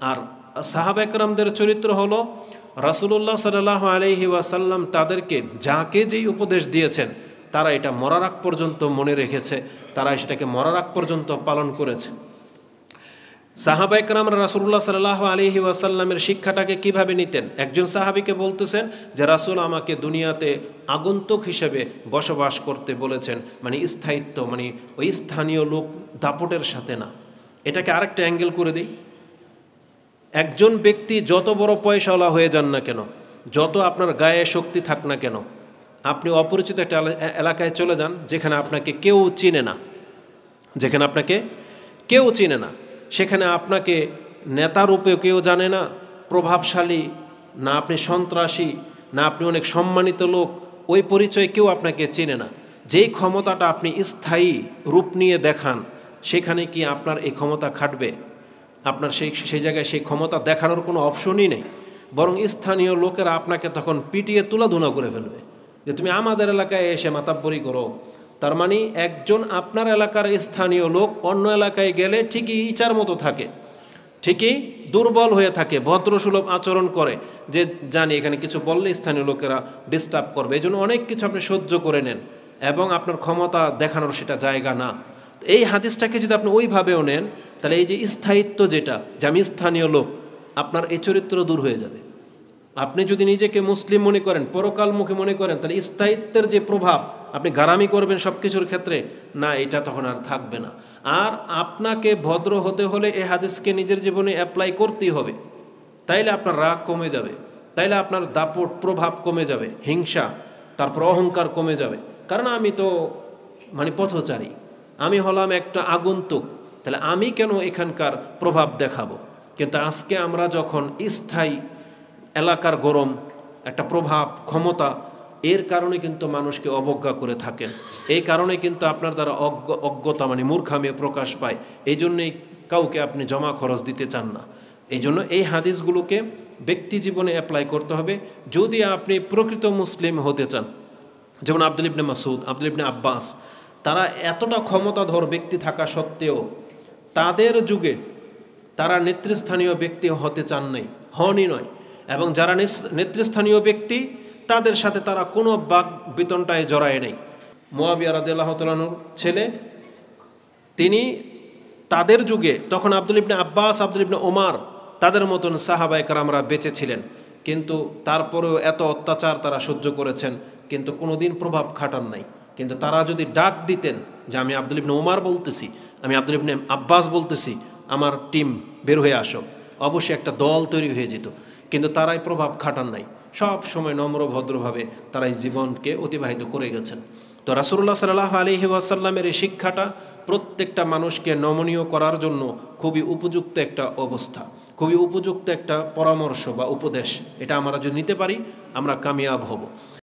আর সাহাবা একরামদের চরিত্র হলো রাসূলুল্লাহ সাল্লাল্লাহু আলাইহি ওয়াসাল্লাম তাদেরকে যাকে যেই উপদেশ দিয়েছেন তারা এটা মরার আগ পর্যন্ত মনে রেখেছে, তারা সেটাকে মরার আগ পর্যন্ত পালন করেছে। সাহাবা একরামরা রাসূলুল্লাহ সাল্লাল্লাহু আলাইহি ওয়াসাল্লামের শিক্ষাটাকে কিভাবে নিতেন? একজন সাহাবীকে বলতেছেন যে রাসূল আমাকে দুনিয়াতে আগন্তুক হিসেবে বসবাস করতে বলেছেন, মানে স্থায়িত্ব, মানে ওই স্থানীয় লোক দাপটের সাথে না। এটাকে আরেকটা অ্যাঙ্গেল করে দিই। একজন ব্যক্তি যত বড় পয়সাওয়ালা হয়ে যান না কেন, যত আপনার গায়ে শক্তি থাক না কেন, আপনি অপরিচিত একটা এলাকায় চলে যান যেখানে আপনাকে কেউ চিনে না, যেখানে আপনাকে কেউ চিনে না, সেখানে আপনাকে নেতারূপেও কেউ জানে না, প্রভাবশালী না, আপনি সন্ত্রাসী না, আপনি অনেক সম্মানিত লোক, ওই পরিচয় কেউ আপনাকে চেনে না। যেই ক্ষমতাটা আপনি স্থায়ী রূপ নিয়ে দেখান, সেখানে কি আপনার এই ক্ষমতা খাটবে? আপনার সেই জায়গায় সেই ক্ষমতা দেখানোর কোনো অপশনই নেই, বরং স্থানীয় লোকেরা আপনাকে তখন পিটিয়ে তুলাধুনা করে ফেলবে যে তুমি আমাদের এলাকায় এসে মাতাব্বরি করো। তার মানে একজন আপনার এলাকার স্থানীয় লোক অন্য এলাকায় গেলে ঠিকই ইচার মতো থাকে, ঠিকই দুর্বল হয়ে থাকে, ভদ্রসুলভ আচরণ করে, যে জানি এখানে কিছু বললে স্থানীয় লোকেরা ডিস্টার্ব করবে, এই জন্য অনেক কিছু আপনি সহ্য করে নেন এবং আপনার ক্ষমতা দেখানোর সেটা জায়গা না। এই হাদিসটাকে যদি আপনি ওইভাবেও নেন, তাহলে এই যে স্থায়িত্ব, যেটা যে আমি স্থানীয় লোক, আপনার এই চরিত্র দূর হয়ে যাবে। আপনি যদি নিজেকে মুসলিম মনে করেন, পরকালমুখী মনে করেন, তাহলে স্থায়িত্বের যে প্রভাব, আপনি গারামি করবেন সব কিছুর ক্ষেত্রে, না, এটা তখন আর থাকবে না। আর আপনাকে ভদ্র হতে হলে এই হাদিসকে নিজের জীবনে অ্যাপ্লাই করতেই হবে। তাইলে আপনার রাগ কমে যাবে, তাইলে আপনার দাপট প্রভাব কমে যাবে, হিংসা, তারপর অহংকার কমে যাবে। কারণ আমি তো মানে পথচারী, আমি হলাম একটা আগন্তুক, তাহলে আমি কেন এখানকার প্রভাব দেখাবো? কিন্তু আজকে আমরা যখন স্থায়ী এলাকার গরম একটা প্রভাব, ক্ষমতা, এর কারণে কিন্তু মানুষকে অবজ্ঞা করে থাকেন। এই কারণে কিন্তু আপনার দ্বারা অজ্ঞতা মানে মূর্খামি প্রকাশ পায়। এই জন্যেই কাউকে আপনি জমা খরচ দিতে চান না। এই জন্য এই হাদিসগুলোকে ব্যক্তি জীবনে অ্যাপ্লাই করতে হবে যদি আপনি প্রকৃত মুসলিম হতে চান। যেমন আব্দুল ইবনে মাসউদ, আব্দুল ইবনে আব্বাস, তারা এতটা ক্ষমতাধর ব্যক্তি থাকা সত্ত্বেও তাদের যুগে তারা নেতৃস্থানীয় ব্যক্তি হতে চান নাই, হনই নয়। এবং যারা নেতৃস্থানীয় ব্যক্তি, তাদের সাথে তারা কোনো বাক বিতণ্ডায় জড়ায় নেই। মুয়াবিয়া রাদিয়াল্লাহু তাআলা আনহুর ছেলে, তিনি তাদের যুগে তখন আব্দুল ইবনে আব্বাস, আব্দুল ইবনে ওমর, তাদের মতন সাহাবা একরামরা বেঁচে ছিলেন, কিন্তু তারপরেও এত অত্যাচার তারা সহ্য করেছেন, কিন্তু কোনোদিন প্রভাব খাটান নাই। কিন্তু তারা যদি ডাক দিতেন যে আমি আব্দুল ইবনে ওমর বলতেছি, আমি আব্দুল ইবনে আব্বাস বলতেছি, আমার টিম বের হয়ে আসো, অবশ্যই একটা দল তৈরি হয়ে যেত। কিন্তু তারাই প্রভাব খাটান নাই, সব সময় নম্র ভদ্রভাবে তারাই জীবনকে অতিবাহিত করে গেছেন। তো রাসূলুল্লাহ সাল্লাল্লাহু আলাইহি ওয়াসাল্লামের এই শিক্ষাটা প্রত্যেকটা মানুষকে নমনীয় করার জন্য খুবই উপযুক্ত একটা অবস্থা, খুবই উপযুক্ত একটা পরামর্শ বা উপদেশ। এটা আমরা যদি নিতে পারি, আমরা কামিয়াব হব।